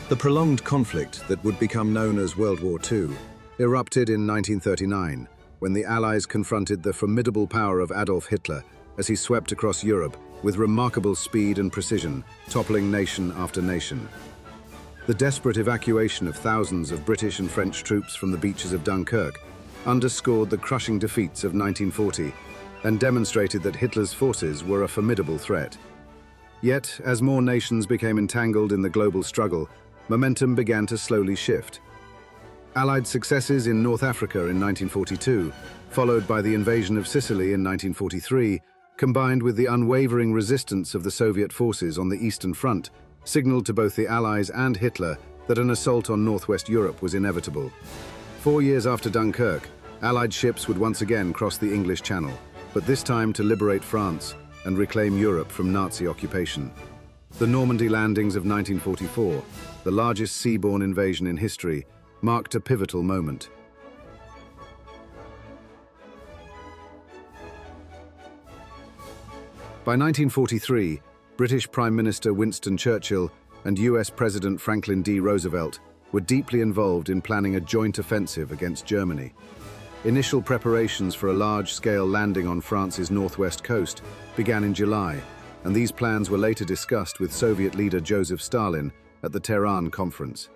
The prolonged conflict that would become known as World War II erupted in 1939 when the Allies confronted the formidable power of Adolf Hitler as he swept across Europe with remarkable speed and precision, toppling nation after nation. The desperate evacuation of thousands of British and French troops from the beaches of Dunkirk underscored the crushing defeats of 1940 and demonstrated that Hitler's forces were a formidable threat. Yet, as more nations became entangled in the global struggle, momentum began to slowly shift. Allied successes in North Africa in 1942, followed by the invasion of Sicily in 1943, combined with the unwavering resistance of the Soviet forces on the Eastern Front, signaled to both the Allies and Hitler that an assault on Northwest Europe was inevitable. 4 years after Dunkirk, Allied ships would once again cross the English Channel, but this time to liberate France and reclaim Europe from Nazi occupation. The Normandy landings of 1944, the largest seaborne invasion in history, marked a pivotal moment. By 1943, British Prime Minister Winston Churchill and US President Franklin D. Roosevelt were deeply involved in planning a joint offensive against Germany. Initial preparations for a large-scale landing on France's northwest coast began in July, and these plans were later discussed with Soviet leader Joseph Stalin at the Tehran Conference.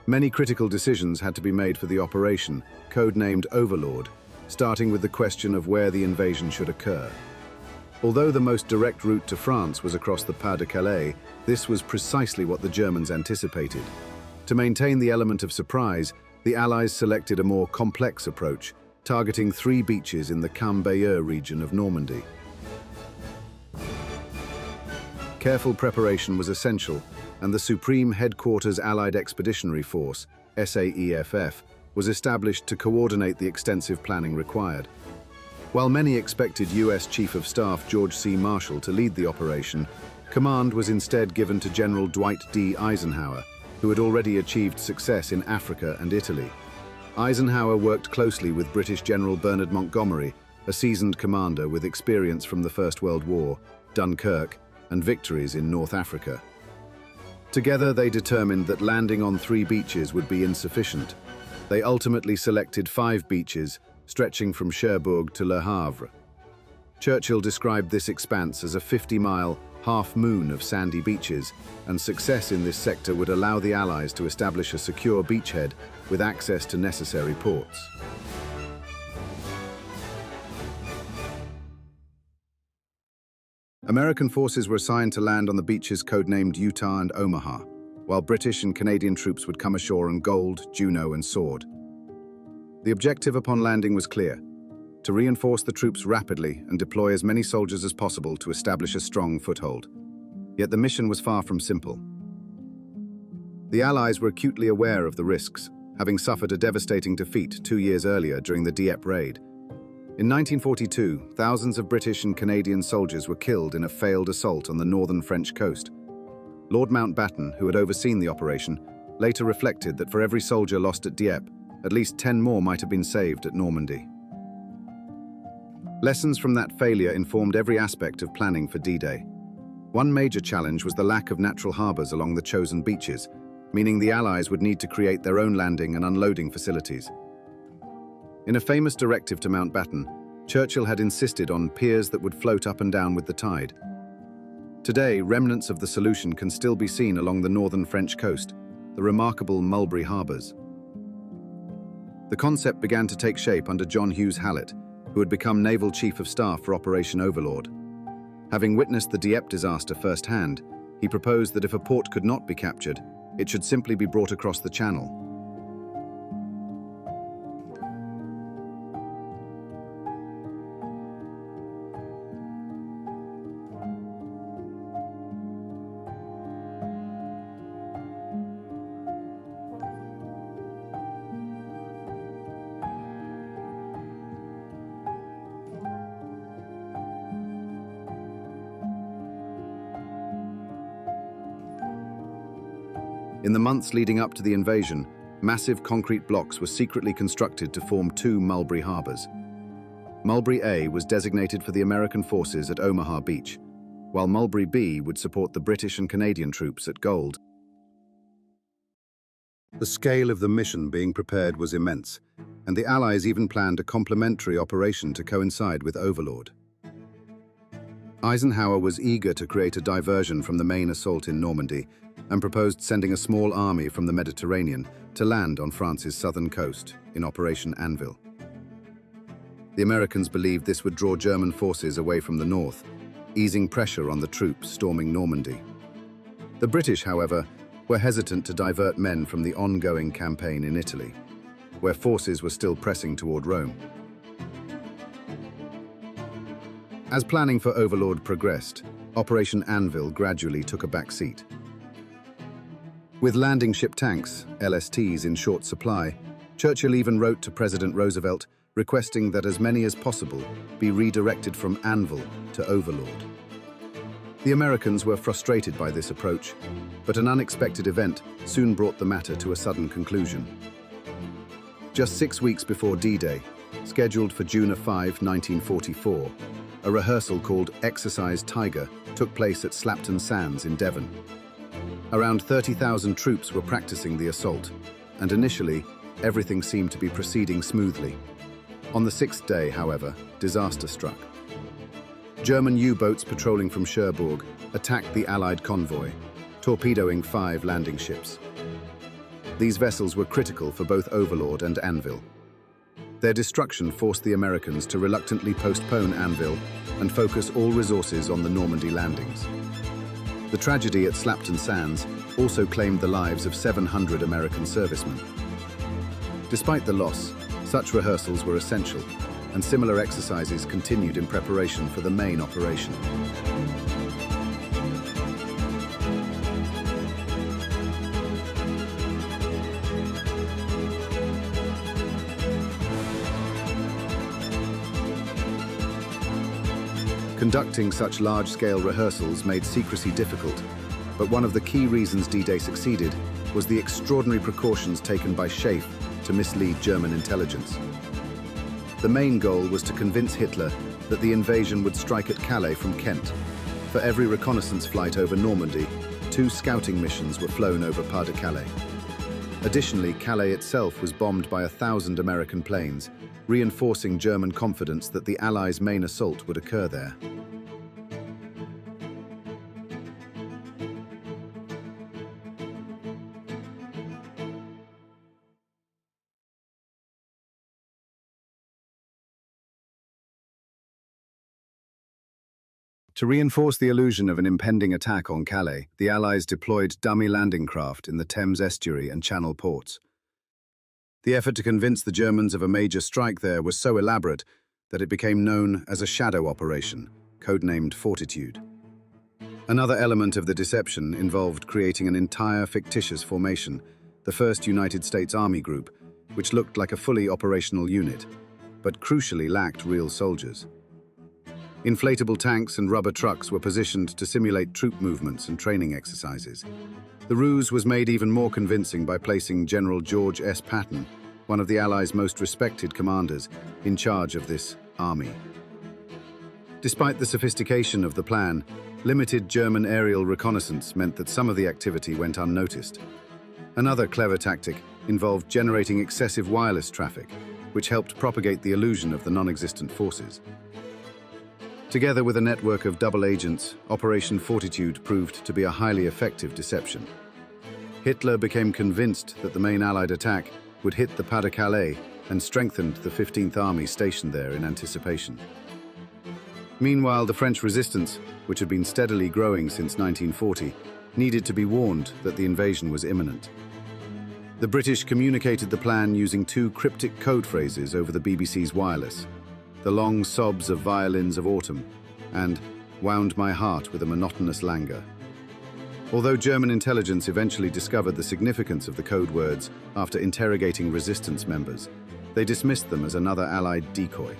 Many critical decisions had to be made for the operation, codenamed Overlord, starting with the question of where the invasion should occur. Although the most direct route to France was across the Pas de Calais, this was precisely what the Germans anticipated. To maintain the element of surprise, the Allies selected a more complex approach, targeting 3 beaches in the Cambrai region of Normandy. Careful preparation was essential, and the Supreme Headquarters Allied Expeditionary Force, SAEFF, was established to coordinate the extensive planning required. While many expected US Chief of Staff George C. Marshall to lead the operation, command was instead given to General Dwight D. Eisenhower, who had already achieved success in Africa and Italy. Eisenhower worked closely with British General Bernard Montgomery, a seasoned commander with experience from the First World War, Dunkirk, and victories in North Africa. Together, they determined that landing on 3 beaches would be insufficient. They ultimately selected 5 beaches, stretching from Cherbourg to Le Havre. Churchill described this expanse as a 50-mile, half-moon of sandy beaches, and success in this sector would allow the Allies to establish a secure beachhead with access to necessary ports. American forces were assigned to land on the beaches codenamed Utah and Omaha, while British and Canadian troops would come ashore on Gold, Juno, and Sword. The objective upon landing was clear: to reinforce the troops rapidly and deploy as many soldiers as possible to establish a strong foothold. Yet the mission was far from simple. The Allies were acutely aware of the risks, having suffered a devastating defeat 2 years earlier during the Dieppe raid. In 1942, thousands of British and Canadian soldiers were killed in a failed assault on the northern French coast. Lord Mountbatten, who had overseen the operation, later reflected that for every soldier lost at Dieppe, at least 10 more might have been saved at Normandy. Lessons from that failure informed every aspect of planning for D-Day. One major challenge was the lack of natural harbours along the chosen beaches, meaning the Allies would need to create their own landing and unloading facilities. In a famous directive to Mountbatten, Churchill had insisted on piers that would float up and down with the tide. Today, remnants of the solution can still be seen along the northern French coast, the remarkable Mulberry Harbours. The concept began to take shape under John Hughes Hallett, who had become Naval Chief of Staff for Operation Overlord. Having witnessed the Dieppe disaster firsthand, he proposed that if a port could not be captured, it should simply be brought across the Channel. In the months leading up to the invasion, massive concrete blocks were secretly constructed to form 2 Mulberry Harbours. Mulberry A was designated for the American forces at Omaha Beach, while Mulberry B would support the British and Canadian troops at Gold. The scale of the mission being prepared was immense, and the Allies even planned a complementary operation to coincide with Overlord. Eisenhower was eager to create a diversion from the main assault in Normandy and proposed sending a small army from the Mediterranean to land on France's southern coast in Operation Anvil. The Americans believed this would draw German forces away from the north, easing pressure on the troops storming Normandy. The British, however, were hesitant to divert men from the ongoing campaign in Italy, where forces were still pressing toward Rome. As planning for Overlord progressed, Operation Anvil gradually took a back seat. With landing ship tanks, LSTs, in short supply, Churchill even wrote to President Roosevelt requesting that as many as possible be redirected from Anvil to Overlord. The Americans were frustrated by this approach, but an unexpected event soon brought the matter to a sudden conclusion. Just 6 weeks before D-Day, scheduled for June 5, 1944, a rehearsal called Exercise Tiger took place at Slapton Sands in Devon. Around 30,000 troops were practicing the assault, and initially, everything seemed to be proceeding smoothly. On the 6th day, however, disaster struck. German U-boats patrolling from Cherbourg attacked the Allied convoy, torpedoing 5 landing ships. These vessels were critical for both Overlord and Anvil. Their destruction forced the Americans to reluctantly postpone Anvil and focus all resources on the Normandy landings. The tragedy at Slapton Sands also claimed the lives of 700 American servicemen. Despite the loss, such rehearsals were essential, and similar exercises continued in preparation for the main operation. Conducting such large-scale rehearsals made secrecy difficult, but one of the key reasons D-Day succeeded was the extraordinary precautions taken by SHAEF to mislead German intelligence. The main goal was to convince Hitler that the invasion would strike at Calais from Kent. For every reconnaissance flight over Normandy, 2 scouting missions were flown over Pas-de-Calais. Additionally, Calais itself was bombed by 1,000 American planes, reinforcing German confidence that the Allies' main assault would occur there. To reinforce the illusion of an impending attack on Calais, the Allies deployed dummy landing craft in the Thames estuary and Channel ports. The effort to convince the Germans of a major strike there was so elaborate that it became known as a shadow operation, codenamed Fortitude. Another element of the deception involved creating an entire fictitious formation, the 1st United States Army Group, which looked like a fully operational unit, but crucially lacked real soldiers. Inflatable tanks and rubber trucks were positioned to simulate troop movements and training exercises. The ruse was made even more convincing by placing General George S. Patton, one of the Allies' most respected commanders, in charge of this army. Despite the sophistication of the plan, limited German aerial reconnaissance meant that some of the activity went unnoticed. Another clever tactic involved generating excessive wireless traffic, which helped propagate the illusion of the non-existent forces. Together with a network of double agents, Operation Fortitude proved to be a highly effective deception. Hitler became convinced that the main Allied attack would hit the Pas-de-Calais and strengthened the 15th Army stationed there in anticipation. Meanwhile, the French resistance, which had been steadily growing since 1940, needed to be warned that the invasion was imminent. The British communicated the plan using 2 cryptic code phrases over the BBC's wireless: "The long sobs of violins of autumn," and "wound my heart with a monotonous languor." Although German intelligence eventually discovered the significance of the code words after interrogating resistance members, they dismissed them as another Allied decoy.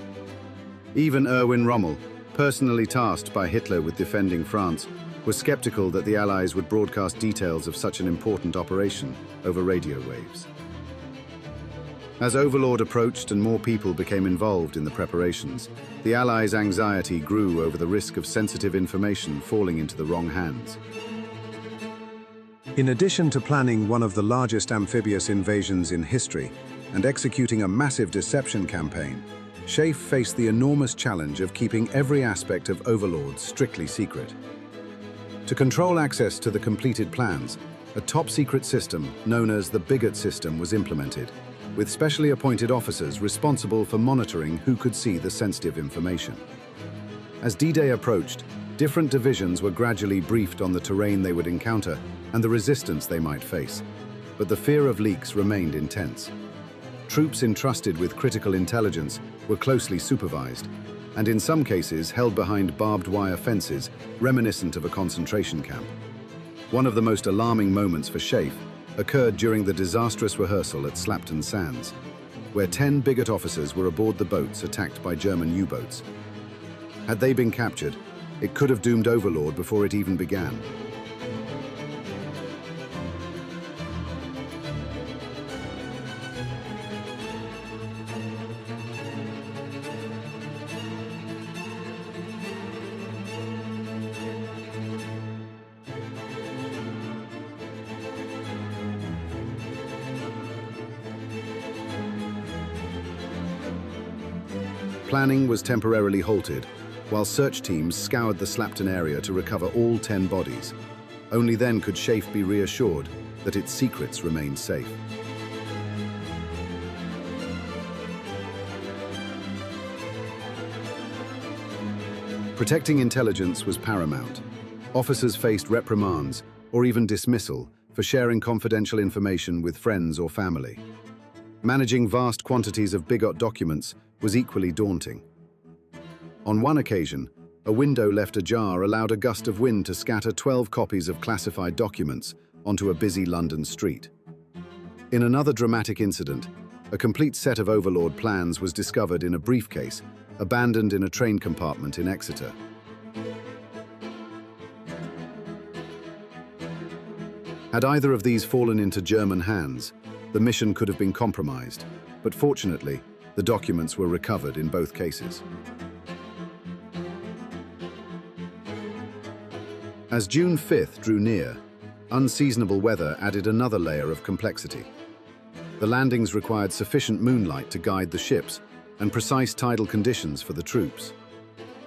Even Erwin Rommel, personally tasked by Hitler with defending France, was skeptical that the Allies would broadcast details of such an important operation over radio waves. As Overlord approached and more people became involved in the preparations, the Allies' anxiety grew over the risk of sensitive information falling into the wrong hands. In addition to planning one of the largest amphibious invasions in history and executing a massive deception campaign, SHAEF faced the enormous challenge of keeping every aspect of Overlord strictly secret. To control access to the completed plans, a top-secret system known as the Bigot system was implemented, with specially appointed officers responsible for monitoring who could see the sensitive information. As D-Day approached, different divisions were gradually briefed on the terrain they would encounter and the resistance they might face, but the fear of leaks remained intense. Troops entrusted with critical intelligence were closely supervised, and in some cases held behind barbed wire fences reminiscent of a concentration camp. One of the most alarming moments for SHAEF occurred during the disastrous rehearsal at Slapton Sands, where 10 Bigot officers were aboard the boats attacked by German U-boats. Had they been captured, it could have doomed Overlord before it even began. Planning was temporarily halted, while search teams scoured the Slapton area to recover all 10 bodies. Only then could SHAEF be reassured that its secrets remained safe. Protecting intelligence was paramount. Officers faced reprimands or even dismissal for sharing confidential information with friends or family. Managing vast quantities of Bigot documents was equally daunting. On one occasion, a window left ajar allowed a gust of wind to scatter 12 copies of classified documents onto a busy London street. In another dramatic incident, a complete set of Overlord plans was discovered in a briefcase, abandoned in a train compartment in Exeter. Had either of these fallen into German hands, the mission could have been compromised, but fortunately, the documents were recovered in both cases. As June 5th drew near, unseasonable weather added another layer of complexity. The landings required sufficient moonlight to guide the ships and precise tidal conditions for the troops.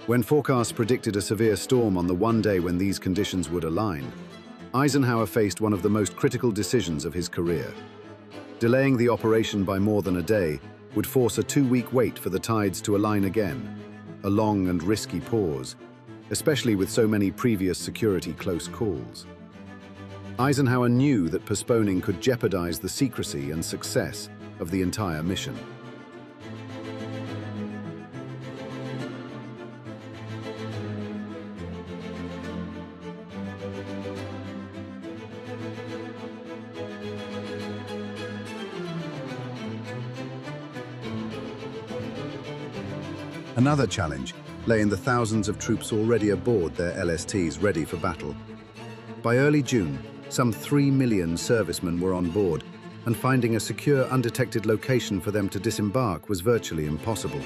When forecasts predicted a severe storm on the one day when these conditions would align, Eisenhower faced one of the most critical decisions of his career. Delaying the operation by more than a day would force a 2-week wait for the tides to align again, a long and risky pause, especially with so many previous security close calls. Eisenhower knew that postponing could jeopardize the secrecy and success of the entire mission. Another challenge lay in the thousands of troops already aboard their LSTs ready for battle. By early June, some 3 million servicemen were on board, and finding a secure, undetected location for them to disembark was virtually impossible.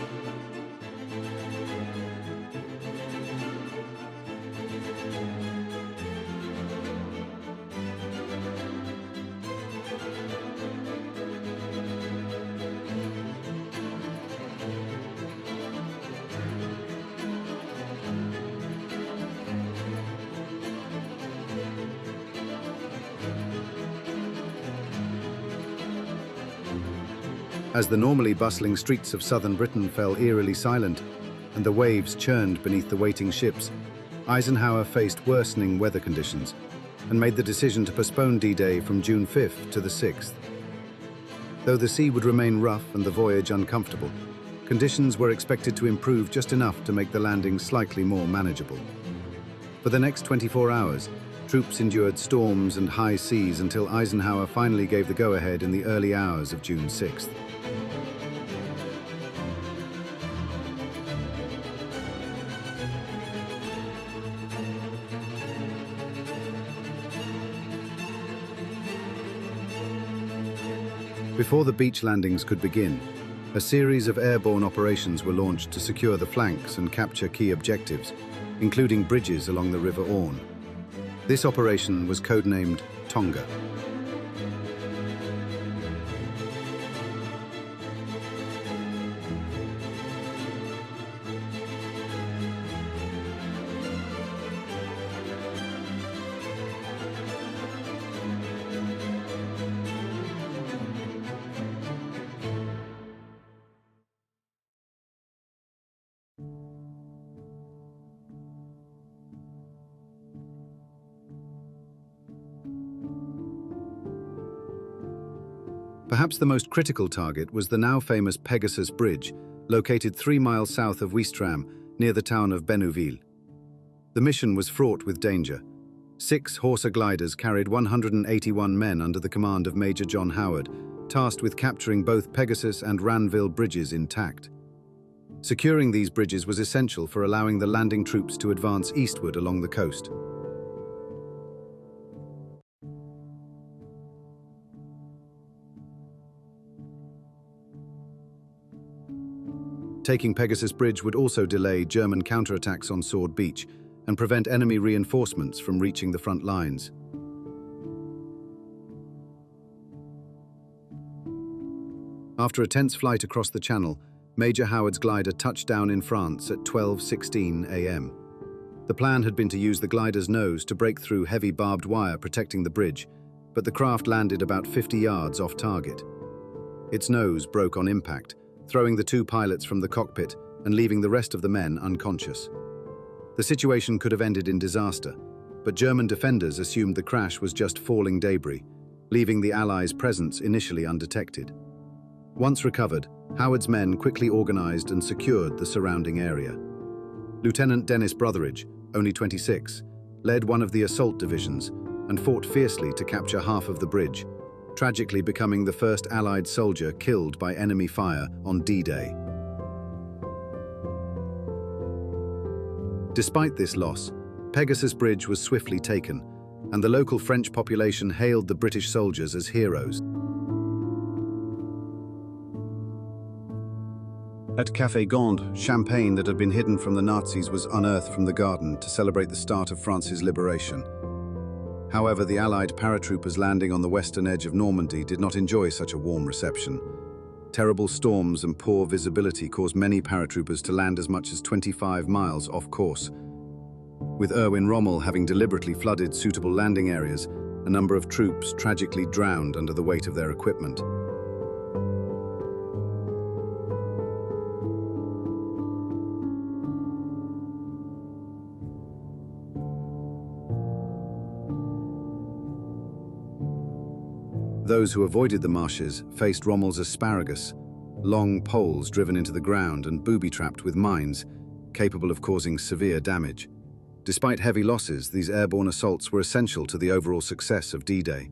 As the normally bustling streets of southern Britain fell eerily silent and the waves churned beneath the waiting ships, Eisenhower faced worsening weather conditions and made the decision to postpone D-Day from June 5th to the 6th. Though the sea would remain rough and the voyage uncomfortable, conditions were expected to improve just enough to make the landing slightly more manageable. For the next 24 hours, troops endured storms and high seas until Eisenhower finally gave the go-ahead in the early hours of June 6th. Before the beach landings could begin, a series of airborne operations were launched to secure the flanks and capture key objectives, including bridges along the River Orne. This operation was codenamed Tonga. Perhaps the most critical target was the now famous Pegasus Bridge, located 3 miles south of Ouistreham, near the town of Bénouville. The mission was fraught with danger. 6 Horsa gliders carried 181 men under the command of Major John Howard, tasked with capturing both Pegasus and Ranville bridges intact. Securing these bridges was essential for allowing the landing troops to advance eastward along the coast. Taking Pegasus Bridge would also delay German counterattacks on Sword Beach and prevent enemy reinforcements from reaching the front lines. After a tense flight across the Channel, Major Howard's glider touched down in France at 12:16 a.m. The plan had been to use the glider's nose to break through heavy barbed wire protecting the bridge, but the craft landed about 50 yards off target. Its nose broke on impact, throwing the 2 pilots from the cockpit and leaving the rest of the men unconscious. The situation could have ended in disaster, but German defenders assumed the crash was just falling debris, leaving the Allies' presence initially undetected. Once recovered, Howard's men quickly organized and secured the surrounding area. Lieutenant Dennis Brotheridge, only 26, led one of the assault divisions and fought fiercely to capture half of the bridge, tragically becoming the first Allied soldier killed by enemy fire on D-Day. Despite this loss, Pegasus Bridge was swiftly taken, and the local French population hailed the British soldiers as heroes. At Café Gonde, champagne that had been hidden from the Nazis was unearthed from the garden to celebrate the start of France's liberation. However, the Allied paratroopers landing on the western edge of Normandy did not enjoy such a warm reception. Terrible storms and poor visibility caused many paratroopers to land as much as 25 miles off course. With Erwin Rommel having deliberately flooded suitable landing areas, a number of troops tragically drowned under the weight of their equipment. Those who avoided the marshes faced Rommel's asparagus, long poles driven into the ground and booby-trapped with mines, capable of causing severe damage. Despite heavy losses, these airborne assaults were essential to the overall success of D-Day.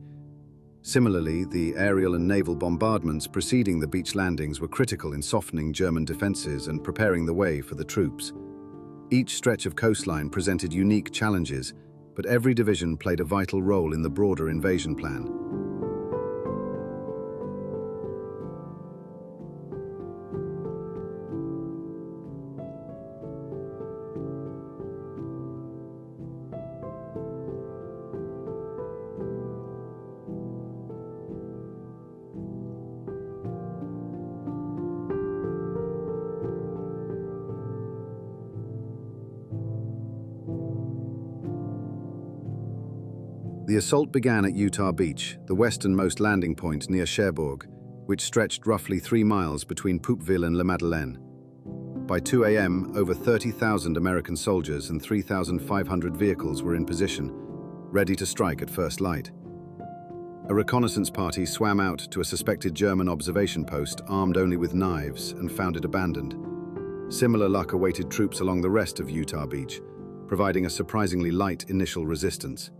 Similarly, the aerial and naval bombardments preceding the beach landings were critical in softening German defenses and preparing the way for the troops. Each stretch of coastline presented unique challenges, but every division played a vital role in the broader invasion plan. The assault began at Utah Beach, the westernmost landing point near Cherbourg, which stretched roughly 3 miles between Poupeville and La Madeleine. By 2 a.m., over 30,000 American soldiers and 3,500 vehicles were in position, ready to strike at first light. A reconnaissance party swam out to a suspected German observation post armed only with knives and found it abandoned. Similar luck awaited troops along the rest of Utah Beach, providing a surprisingly light initial resistance.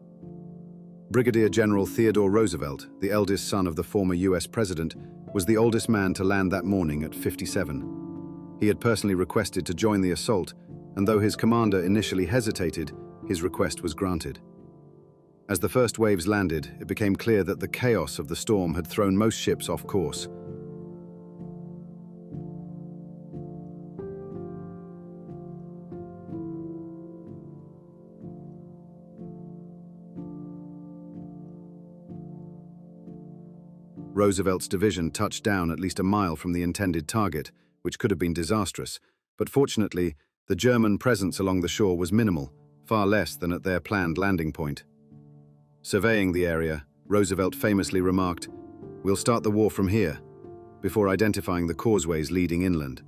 Brigadier General Theodore Roosevelt, the eldest son of the former US president, was the oldest man to land that morning at 57. He had personally requested to join the assault, and though his commander initially hesitated, his request was granted. As the first waves landed, it became clear that the chaos of the storm had thrown most ships off course. Roosevelt's division touched down at least a mile from the intended target, which could have been disastrous, but fortunately, the German presence along the shore was minimal, far less than at their planned landing point. Surveying the area, Roosevelt famously remarked, "We'll start the war from here," before identifying the causeways leading inland.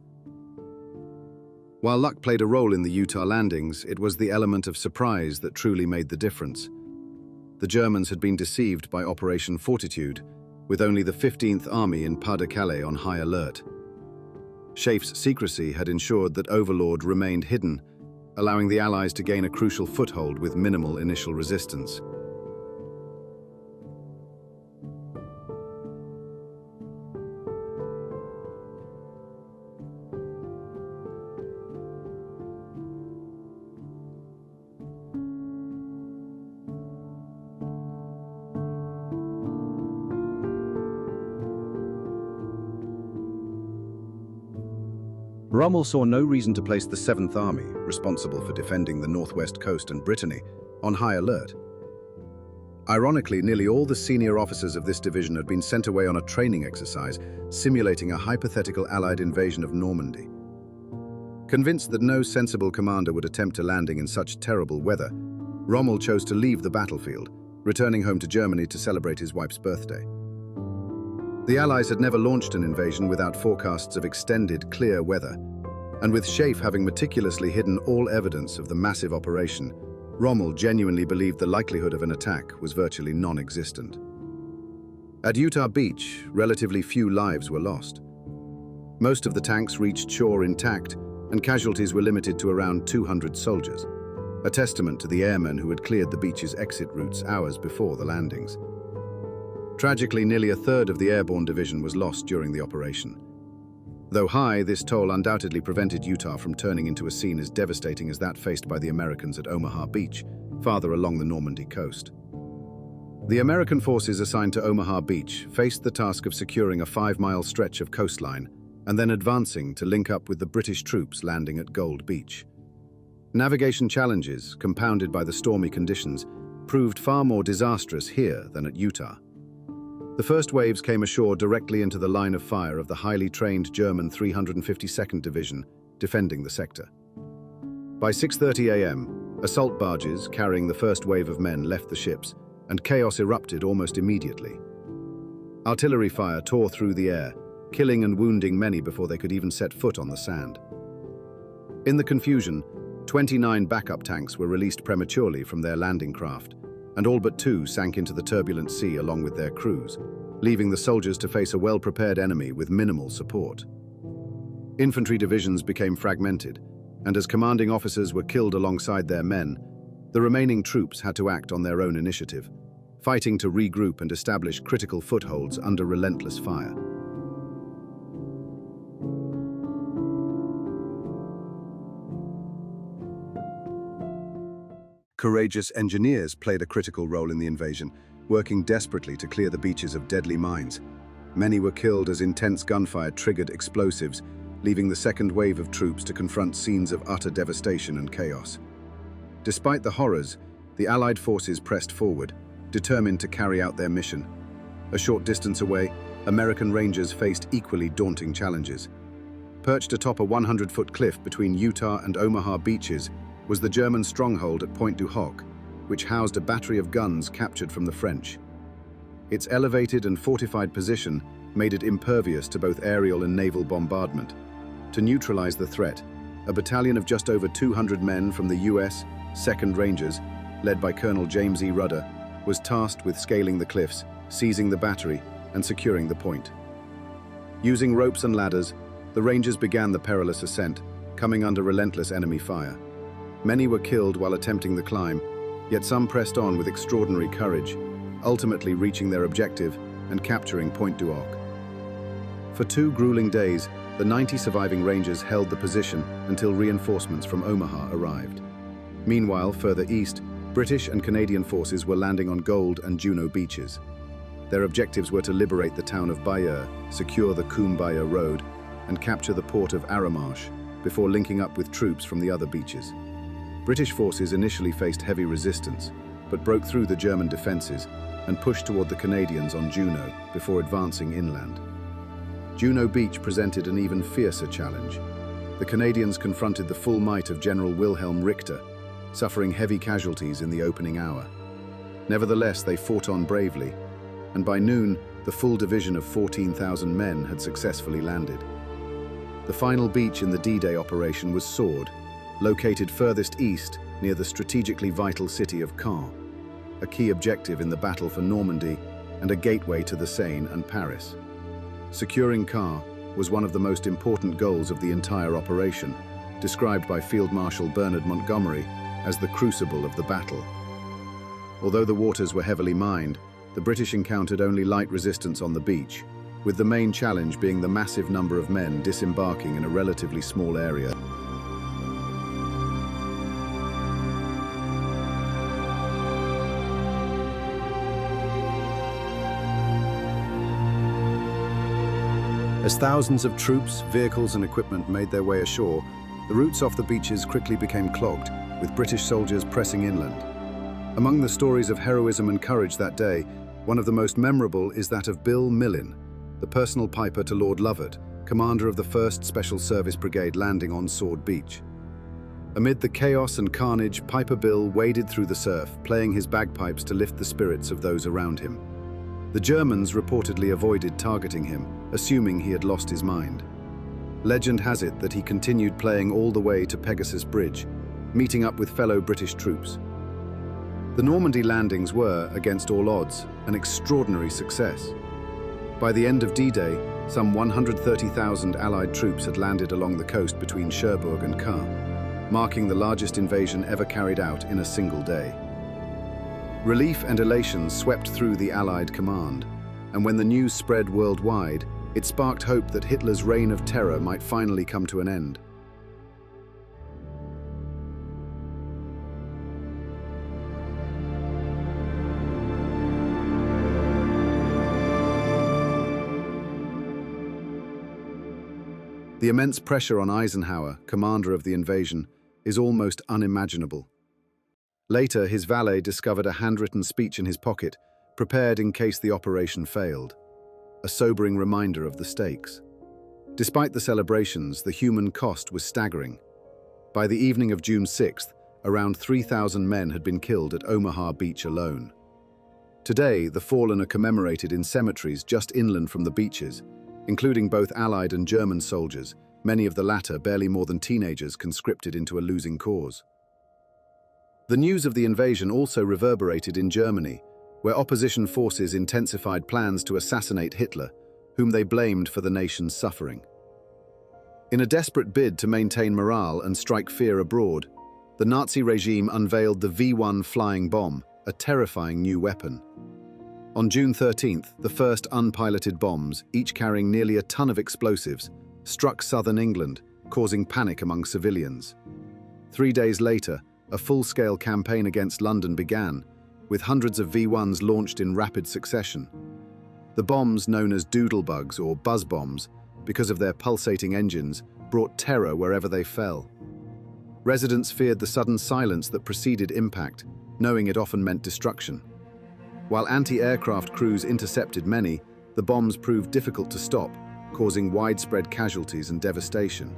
While luck played a role in the Utah landings, it was the element of surprise that truly made the difference. The Germans had been deceived by Operation Fortitude, with only the 15th Army in Pas-de-Calais on high alert. Scheiff's secrecy had ensured that Overlord remained hidden, allowing the Allies to gain a crucial foothold with minimal initial resistance. Rommel saw no reason to place the 7th Army, responsible for defending the northwest coast and Brittany, on high alert. Ironically, nearly all the senior officers of this division had been sent away on a training exercise, simulating a hypothetical Allied invasion of Normandy. Convinced that no sensible commander would attempt a landing in such terrible weather, Rommel chose to leave the battlefield, returning home to Germany to celebrate his wife's birthday. The Allies had never launched an invasion without forecasts of extended, clear weather, and with Scheiff having meticulously hidden all evidence of the massive operation, Rommel genuinely believed the likelihood of an attack was virtually non-existent. At Utah Beach, relatively few lives were lost. Most of the tanks reached shore intact, and casualties were limited to around 200 soldiers, a testament to the airmen who had cleared the beach's exit routes hours before the landings. Tragically, nearly a third of the airborne division was lost during the operation. Though high, this toll undoubtedly prevented Utah from turning into a scene as devastating as that faced by the Americans at Omaha Beach, farther along the Normandy coast. The American forces assigned to Omaha Beach faced the task of securing a 5-mile stretch of coastline and then advancing to link up with the British troops landing at Gold Beach. Navigation challenges, compounded by the stormy conditions, proved far more disastrous here than at Utah. The first waves came ashore directly into the line of fire of the highly trained German 352nd Division, defending the sector. By 6:30 a.m., assault barges carrying the first wave of men left the ships, and chaos erupted almost immediately. Artillery fire tore through the air, killing and wounding many before they could even set foot on the sand. In the confusion, 29 backup tanks were released prematurely from their landing craft, and all but 2 sank into the turbulent sea along with their crews. leaving the soldiers to face a well-prepared enemy with minimal support. Infantry divisions became fragmented, and as commanding officers were killed alongside their men, the remaining troops had to act on their own initiative, fighting to regroup and establish critical footholds under relentless fire. Courageous engineers played a critical role in the invasion, working desperately to clear the beaches of deadly mines. Many were killed as intense gunfire triggered explosives, leaving the second wave of troops to confront scenes of utter devastation and chaos. Despite the horrors, the Allied forces pressed forward, determined to carry out their mission. A short distance away, American Rangers faced equally daunting challenges. Perched atop a 100-foot cliff between Utah and Omaha beaches was the German stronghold at Pointe du Hoc, which housed a battery of guns captured from the French. Its elevated and fortified position made it impervious to both aerial and naval bombardment. To neutralize the threat, a battalion of just over 200 men from the U.S. 2nd Rangers, led by Colonel James E. Rudder, was tasked with scaling the cliffs, seizing the battery, and securing the point. Using ropes and ladders, the Rangers began the perilous ascent, coming under relentless enemy fire. Many were killed while attempting the climb, yet some pressed on with extraordinary courage, ultimately reaching their objective and capturing Pointe du Hoc. For 2 grueling days, the 90 surviving Rangers held the position until reinforcements from Omaha arrived. Meanwhile, further east, British and Canadian forces were landing on Gold and Juno beaches. Their objectives were to liberate the town of Bayeux, secure the Coome-Bayeux Road, and capture the port of Arromanches before linking up with troops from the other beaches. British forces initially faced heavy resistance, but broke through the German defenses and pushed toward the Canadians on Juno before advancing inland. Juno Beach presented an even fiercer challenge. The Canadians confronted the full might of General Wilhelm Richter, suffering heavy casualties in the opening hour. Nevertheless, they fought on bravely, and by noon, the full division of 14,000 men had successfully landed. The final beach in the D-Day operation was Sword, located furthest east near the strategically vital city of Caen, a key objective in the battle for Normandy and a gateway to the Seine and Paris. Securing Caen was one of the most important goals of the entire operation, described by Field Marshal Bernard Montgomery as the crucible of the battle. Although the waters were heavily mined, the British encountered only light resistance on the beach, with the main challenge being the massive number of men disembarking in a relatively small area. As thousands of troops, vehicles and equipment made their way ashore, the routes off the beaches quickly became clogged, with British soldiers pressing inland. Among the stories of heroism and courage that day, one of the most memorable is that of Bill Millin, the personal piper to Lord Lovat, commander of the 1st Special Service Brigade landing on Sword Beach. Amid the chaos and carnage, Piper Bill waded through the surf, playing his bagpipes to lift the spirits of those around him. The Germans reportedly avoided targeting him, assuming he had lost his mind. Legend has it that he continued playing all the way to Pegasus Bridge, meeting up with fellow British troops. The Normandy landings were, against all odds, an extraordinary success. By the end of D-Day, some 130,000 Allied troops had landed along the coast between Cherbourg and Caen, marking the largest invasion ever carried out in a single day. Relief and elation swept through the Allied command, and when the news spread worldwide, it sparked hope that Hitler's reign of terror might finally come to an end. The immense pressure on Eisenhower, commander of the invasion, is almost unimaginable. Later, his valet discovered a handwritten speech in his pocket, prepared in case the operation failed. A sobering reminder of the stakes. Despite the celebrations, the human cost was staggering. By the evening of June 6th, around 3,000 men had been killed at Omaha Beach alone. Today, the fallen are commemorated in cemeteries just inland from the beaches, including both Allied and German soldiers, many of the latter barely more than teenagers conscripted into a losing cause. The news of the invasion also reverberated in Germany, where opposition forces intensified plans to assassinate Hitler, whom they blamed for the nation's suffering. In a desperate bid to maintain morale and strike fear abroad, the Nazi regime unveiled the V-1 flying bomb, a terrifying new weapon. On June 13th, the first unpiloted bombs, each carrying nearly a ton of explosives, struck southern England, causing panic among civilians. 3 days later, a full-scale campaign against London began, with hundreds of V-1s launched in rapid succession. The bombs, known as doodlebugs or buzz bombs, because of their pulsating engines, brought terror wherever they fell. Residents feared the sudden silence that preceded impact, knowing it often meant destruction. While anti-aircraft crews intercepted many, the bombs proved difficult to stop, causing widespread casualties and devastation.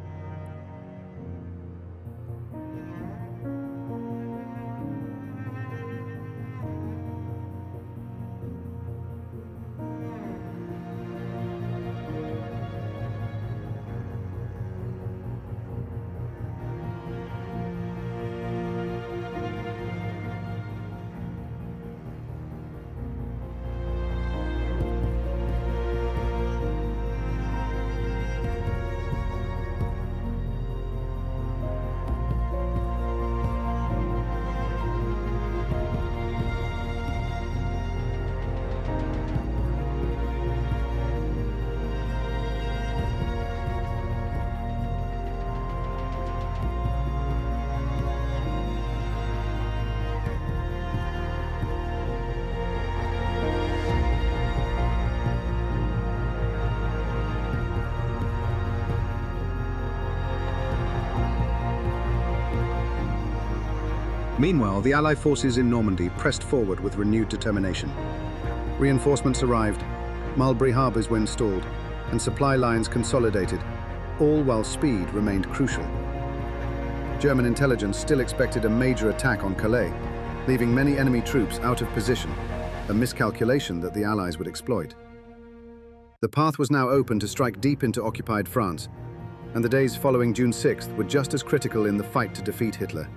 Meanwhile, the Allied forces in Normandy pressed forward with renewed determination. Reinforcements arrived, Mulberry harbors were installed, and supply lines consolidated, all while speed remained crucial. German intelligence still expected a major attack on Calais, leaving many enemy troops out of position, a miscalculation that the Allies would exploit. The path was now open to strike deep into occupied France, and the days following June 6th were just as critical in the fight to defeat Hitler.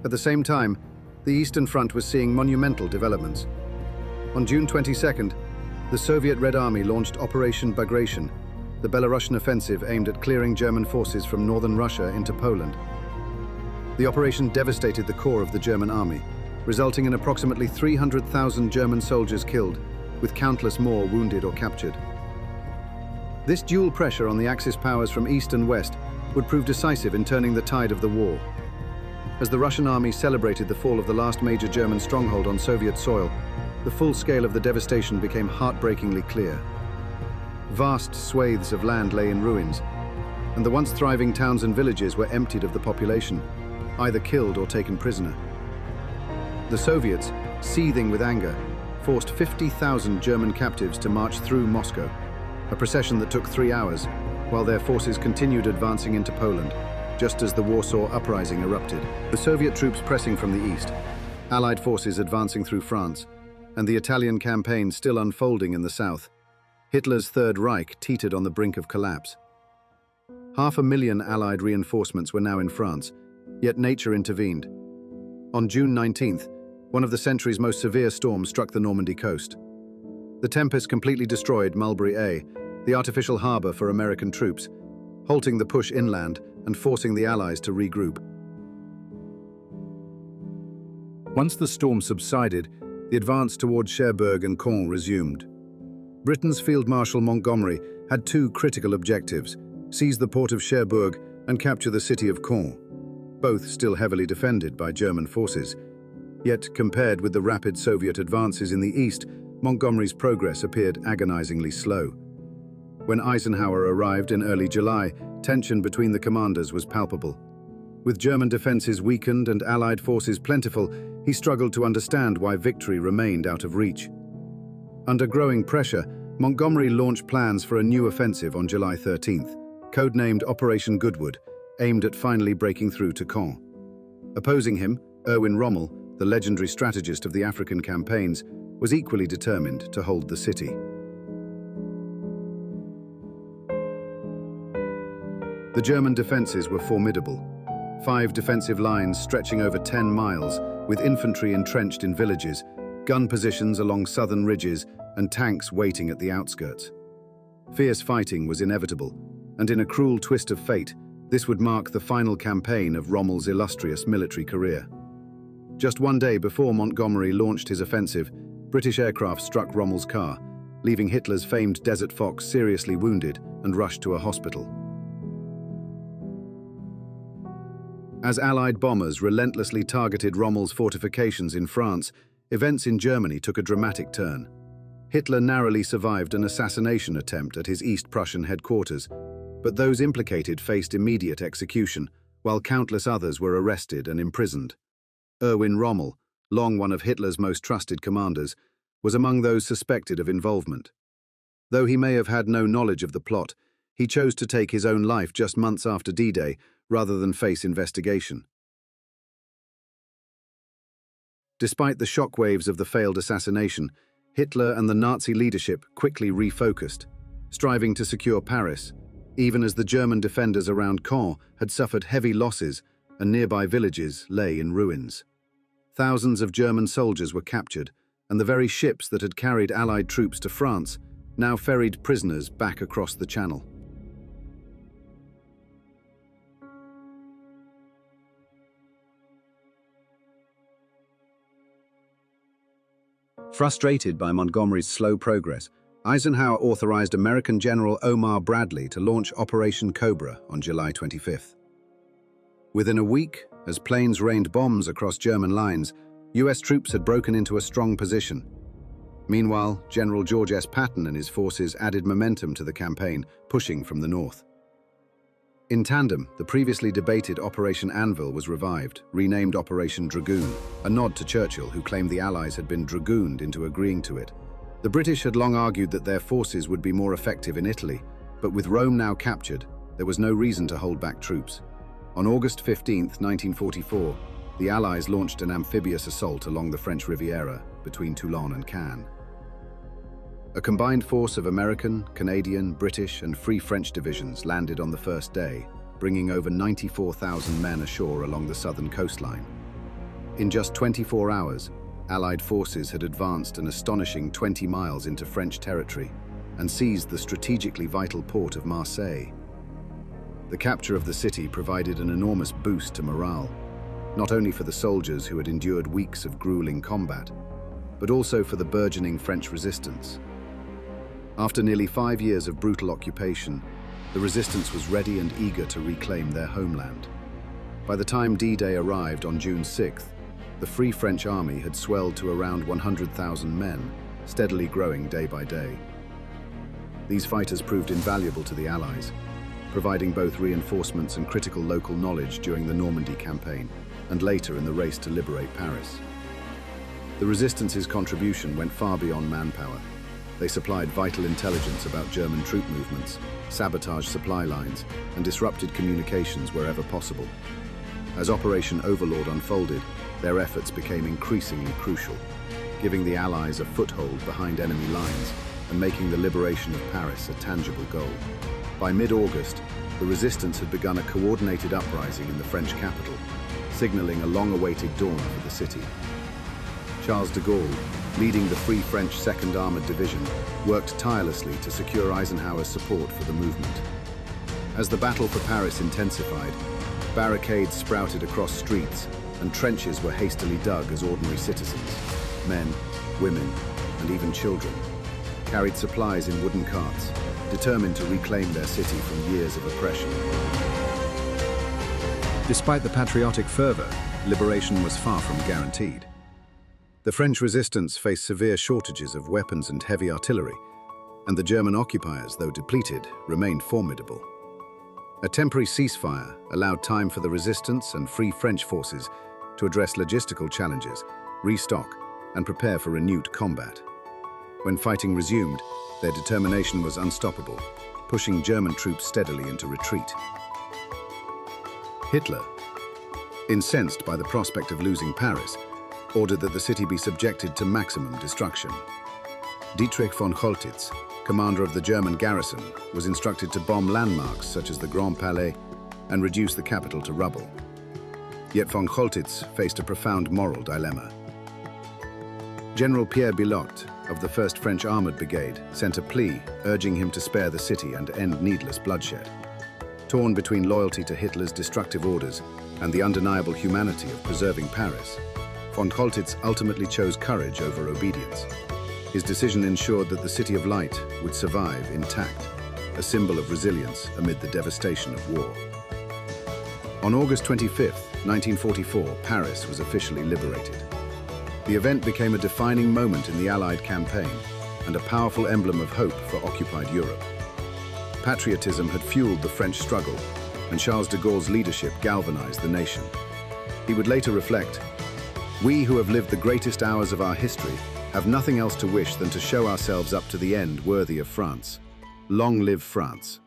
At the same time, the Eastern Front was seeing monumental developments. On June 22nd, the Soviet Red Army launched Operation Bagration, the Belarusian offensive aimed at clearing German forces from northern Russia into Poland. The operation devastated the core of the German army, resulting in approximately 300,000 German soldiers killed, with countless more wounded or captured. This dual pressure on the Axis powers from east and west would prove decisive in turning the tide of the war. As the Russian army celebrated the fall of the last major German stronghold on Soviet soil, the full scale of the devastation became heartbreakingly clear. Vast swathes of land lay in ruins, and the once thriving towns and villages were emptied of the population, either killed or taken prisoner. The Soviets, seething with anger, forced 50,000 German captives to march through Moscow, a procession that took 3 hours, while their forces continued advancing into Poland, just as the Warsaw Uprising erupted. The Soviet troops pressing from the east, Allied forces advancing through France, and the Italian campaign still unfolding in the south, Hitler's Third Reich teetered on the brink of collapse. 500,000 Allied reinforcements were now in France, yet nature intervened. On June 19th, one of the century's most severe storms struck the Normandy coast. The tempest completely destroyed Mulberry A, the artificial harbor for American troops, halting the push inland and forcing the Allies to regroup. Once the storm subsided, the advance towards Cherbourg and Caen resumed. Britain's Field Marshal Montgomery had 2 critical objectives: seize the port of Cherbourg and capture the city of Caen, both still heavily defended by German forces. Yet, compared with the rapid Soviet advances in the east, Montgomery's progress appeared agonizingly slow. When Eisenhower arrived in early July, tension between the commanders was palpable. With German defenses weakened and Allied forces plentiful, he struggled to understand why victory remained out of reach. Under growing pressure, Montgomery launched plans for a new offensive on July 13th, codenamed Operation Goodwood, aimed at finally breaking through to Caen. Opposing him, Erwin Rommel, the legendary strategist of the African campaigns, was equally determined to hold the city. The German defenses were formidable. 5 defensive lines stretching over 10 miles, with infantry entrenched in villages, gun positions along southern ridges and tanks waiting at the outskirts. Fierce fighting was inevitable, and in a cruel twist of fate, this would mark the final campaign of Rommel's illustrious military career. Just one day before Montgomery launched his offensive, British aircraft struck Rommel's car, leaving Hitler's famed Desert Fox seriously wounded and rushed to a hospital. As Allied bombers relentlessly targeted Rommel's fortifications in France, events in Germany took a dramatic turn. Hitler narrowly survived an assassination attempt at his East Prussian headquarters, but those implicated faced immediate execution, while countless others were arrested and imprisoned. Erwin Rommel, long one of Hitler's most trusted commanders, was among those suspected of involvement. Though he may have had no knowledge of the plot, he chose to take his own life just months after D-Day rather than face investigation. Despite the shockwaves of the failed assassination, Hitler and the Nazi leadership quickly refocused, striving to secure Paris, even as the German defenders around Caen had suffered heavy losses and nearby villages lay in ruins. Thousands of German soldiers were captured, and the very ships that had carried Allied troops to France now ferried prisoners back across the Channel. Frustrated by Montgomery's slow progress, Eisenhower authorized American General Omar Bradley to launch Operation Cobra on July 25th. Within a week, as planes rained bombs across German lines, US troops had broken into a strong position. Meanwhile, General George S. Patton and his forces added momentum to the campaign, pushing from the north. In tandem, the previously debated Operation Anvil was revived, renamed Operation Dragoon, a nod to Churchill, who claimed the Allies had been dragooned into agreeing to it. The British had long argued that their forces would be more effective in Italy, but with Rome now captured, there was no reason to hold back troops. On August 15, 1944, the Allies launched an amphibious assault along the French Riviera between Toulon and Cannes. A combined force of American, Canadian, British, and Free French divisions landed on the first day, bringing over 94,000 men ashore along the southern coastline. In just 24 hours, Allied forces had advanced an astonishing 20 miles into French territory and seized the strategically vital port of Marseille. The capture of the city provided an enormous boost to morale, not only for the soldiers who had endured weeks of grueling combat, but also for the burgeoning French resistance. After nearly 5 years of brutal occupation, the resistance was ready and eager to reclaim their homeland. By the time D-Day arrived on June 6th, the Free French Army had swelled to around 100,000 men, steadily growing day by day. These fighters proved invaluable to the Allies, providing both reinforcements and critical local knowledge during the Normandy campaign, and later in the race to liberate Paris. The Resistance's contribution went far beyond manpower. They supplied vital intelligence about German troop movements, sabotaged supply lines, and disrupted communications wherever possible. As Operation Overlord unfolded, their efforts became increasingly crucial, giving the Allies a foothold behind enemy lines and making the liberation of Paris a tangible goal. By mid-August, the resistance had begun a coordinated uprising in the French capital, signaling a long-awaited dawn for the city. Charles de Gaulle, leading the Free French 2nd Armored Division, worked tirelessly to secure Eisenhower's support for the movement. As the battle for Paris intensified, barricades sprouted across streets and trenches were hastily dug as ordinary citizens, men, women, and even children, carried supplies in wooden carts, determined to reclaim their city from years of oppression. Despite the patriotic fervor, liberation was far from guaranteed. The French resistance faced severe shortages of weapons and heavy artillery, and the German occupiers, though depleted, remained formidable. A temporary ceasefire allowed time for the resistance and Free French forces to address logistical challenges, restock, and prepare for renewed combat. When fighting resumed, their determination was unstoppable, pushing German troops steadily into retreat. Hitler, incensed by the prospect of losing Paris, ordered that the city be subjected to maximum destruction. Dietrich von Choltitz, commander of the German garrison, was instructed to bomb landmarks such as the Grand Palais and reduce the capital to rubble. Yet von Choltitz faced a profound moral dilemma. General Pierre Bilotte of the 1st French Armored Brigade sent a plea urging him to spare the city and end needless bloodshed. Torn between loyalty to Hitler's destructive orders and the undeniable humanity of preserving Paris, von Choltitz ultimately chose courage over obedience. His decision ensured that the City of Light would survive intact, a symbol of resilience amid the devastation of war. On August 25, 1944, Paris was officially liberated. The event became a defining moment in the Allied campaign and a powerful emblem of hope for occupied Europe. Patriotism had fueled the French struggle, and Charles de Gaulle's leadership galvanized the nation. He would later reflect, "We who have lived the greatest hours of our history have nothing else to wish than to show ourselves up to the end worthy of France. Long live France."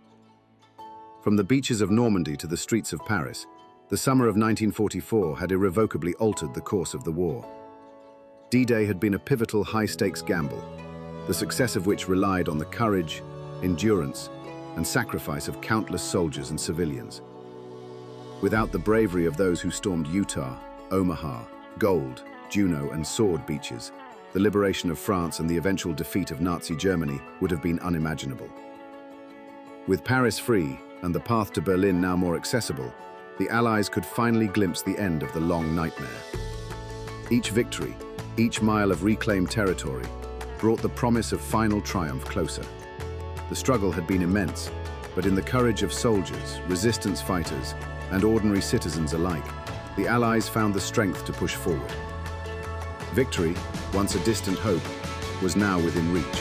From the beaches of Normandy to the streets of Paris, the summer of 1944 had irrevocably altered the course of the war. D-Day had been a pivotal high-stakes gamble, the success of which relied on the courage, endurance, and sacrifice of countless soldiers and civilians. Without the bravery of those who stormed Utah, Omaha, Gold, Juno, and Sword beaches, the liberation of France and the eventual defeat of Nazi Germany would have been unimaginable. With Paris free and the path to Berlin now more accessible, the Allies could finally glimpse the end of the long nightmare. Each victory, each mile of reclaimed territory, brought the promise of final triumph closer. The struggle had been immense, but in the courage of soldiers, resistance fighters, and ordinary citizens alike, the Allies found the strength to push forward. Victory, once a distant hope, was now within reach.